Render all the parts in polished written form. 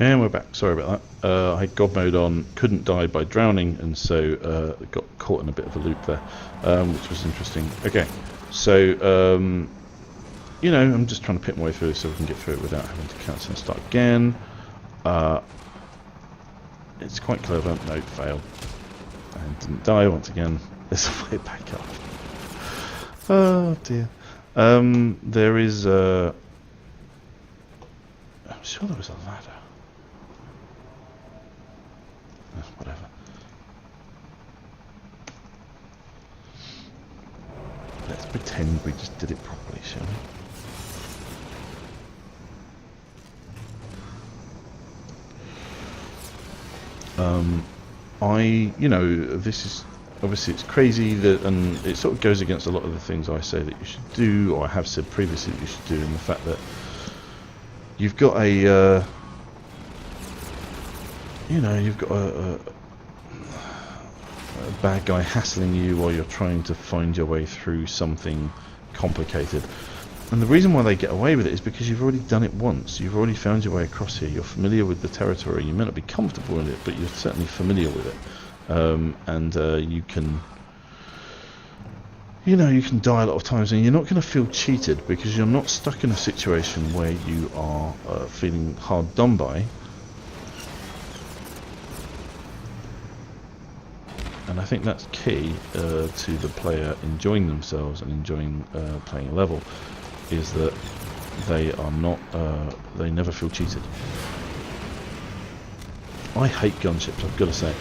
And we're back. Sorry about that. I had God mode on, couldn't die by drowning, and so got caught in a bit of a loop there, which was interesting. Okay, so you know, I'm just trying to pick my way through so we can get through it without having to cancel and start again. It's quite clever. No, fail. And didn't die once again. There's a way back up. Oh dear. There is. I'm sure there was a ladder. Whatever. Let's pretend we just did it properly, shall we? You know, this is obviously it's crazy that, and it sort of goes against a lot of the things I say that you should do, or I have said previously that you should do, and the fact that you've got a, you know, you've got a bad guy hassling you while you're trying to find your way through something complicated. And the reason why they get away with it is because you've already done it once. You've already found your way across here. You're familiar with the territory. You may not be comfortable in it, but you're certainly familiar with it. And you can, you know, you can die a lot of times, and you're not going to feel cheated because you're not stuck in a situation where you are feeling hard done by. And I think that's key to the player enjoying themselves and enjoying playing a level, is that they are not, they never feel cheated. I hate gunships, I've got to say.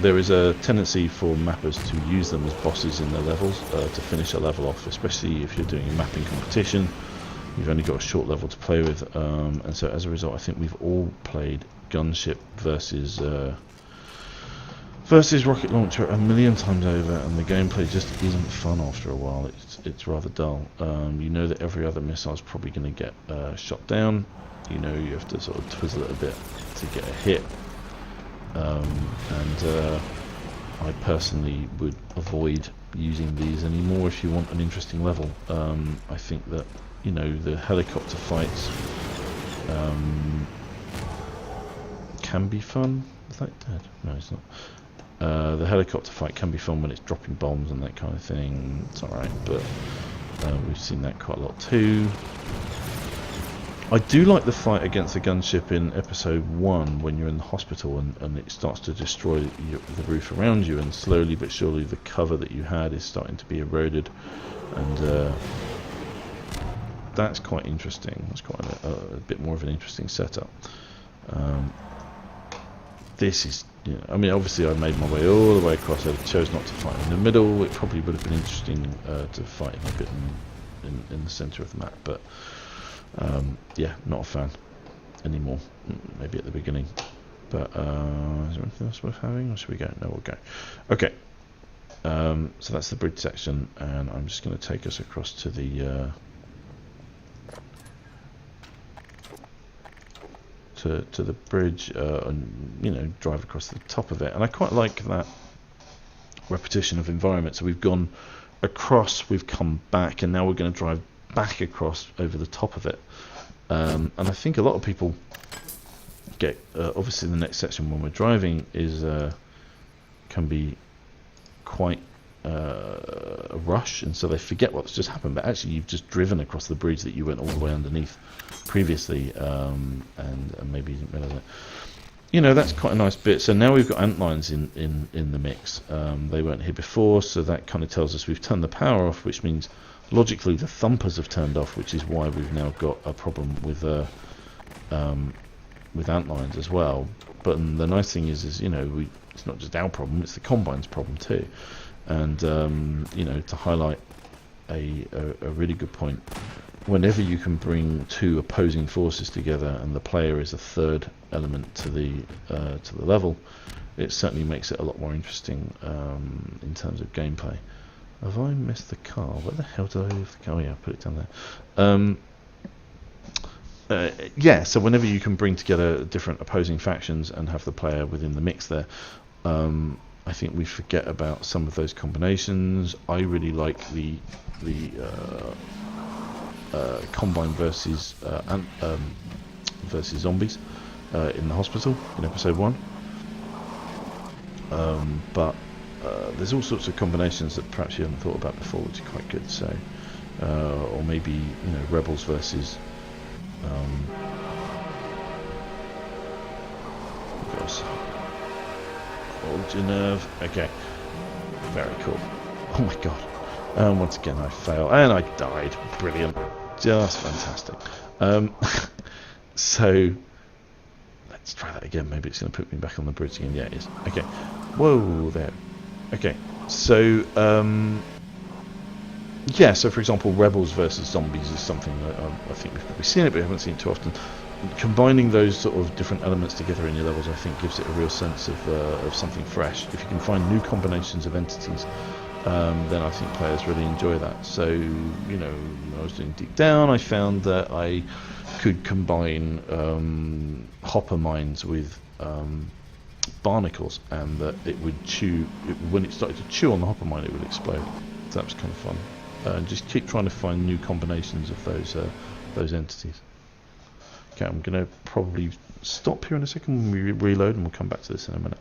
There is a tendency for mappers to use them as bosses in their levels, to finish a level off, especially if you're doing a mapping competition. You've only got a short level to play with, and so as a result I think we've all played gunship versus rocket launcher a million times over, and the gameplay just isn't fun after a while. It's rather dull. You know that every other missile is probably going to get shot down. You know you have to sort of twizzle it a bit to get a hit. And I personally would avoid using these anymore if you want an interesting level. I think that, you know, the helicopter fights can be fun. Is that dead? No, it's not. The helicopter fight can be fun when it's dropping bombs and that kind of thing. It's alright, but we've seen that quite a lot too. I do like the fight against the gunship in episode 1 when you're in the hospital and it starts to destroy the roof around you, and slowly but surely the cover that you had is starting to be eroded, and that's quite interesting. That's quite a bit more of an interesting setup. This is, you know, I mean, obviously I made my way all the way across. I chose not to fight in the middle. It probably would have been interesting to fight a bit in the centre of the map, but yeah, not a fan anymore. Maybe at the beginning, but is there anything else worth having, or should we go? No, we'll go. Okay, so that's the bridge section, and I'm just going to take us across to the to the bridge, and, you know, drive across the top of it. And I quite like that repetition of environment. So we've gone across, we've come back, and now we're going to drive back across over the top of it. And I think a lot of people get, obviously the next section when we're driving is can be quite a rush, and so they forget what's just happened, but actually you've just driven across the bridge that you went all the way underneath previously, and maybe you didn't realise it. You know, that's quite a nice bit. So now we've got antlines in the mix. They weren't here before, so that kind of tells us we've turned the power off, which means logically the thumpers have turned off, which is why we've now got a problem with antlines as well. But the nice thing is you know, it's not just our problem, it's the Combine's problem too. And you know, to highlight a really good point, whenever you can bring two opposing forces together and the player is a third element to the level, it certainly makes it a lot more interesting in terms of gameplay. Have I missed the car? Where the hell did I leave the car? Oh yeah, I put it down there. Yeah, so whenever you can bring together different opposing factions and have the player within the mix there, I think we forget about some of those combinations. I really like the Combine versus zombies. in the hospital in episode 1. But there's all sorts of combinations that perhaps you haven't thought about before, which are quite good. So, or maybe, you know, rebels versus hold your nerve. Okay, very cool. Oh my god. And once again I fail, and I died. Brilliant, just fantastic. So let's try that again. Maybe it's going to put me back on the bridge again. Yeah, it is. Okay. Whoa, there. Okay. So yeah. So for example, rebels versus zombies is something that I think we've probably seen it, but we haven't seen it too often. Combining those sort of different elements together in your levels, I think, gives it a real sense of something fresh. If you can find new combinations of entities, then I think players really enjoy that. So, you know, when I was doing Deep Down, I found that I could combine hopper mines with barnacles, and that it would chew. When it started to chew on the hopper mine, it would explode. So that was kind of fun. And just keep trying to find new combinations of those entities. Okay, I'm going to probably stop here in a second when we reload, and we'll come back to this in a minute.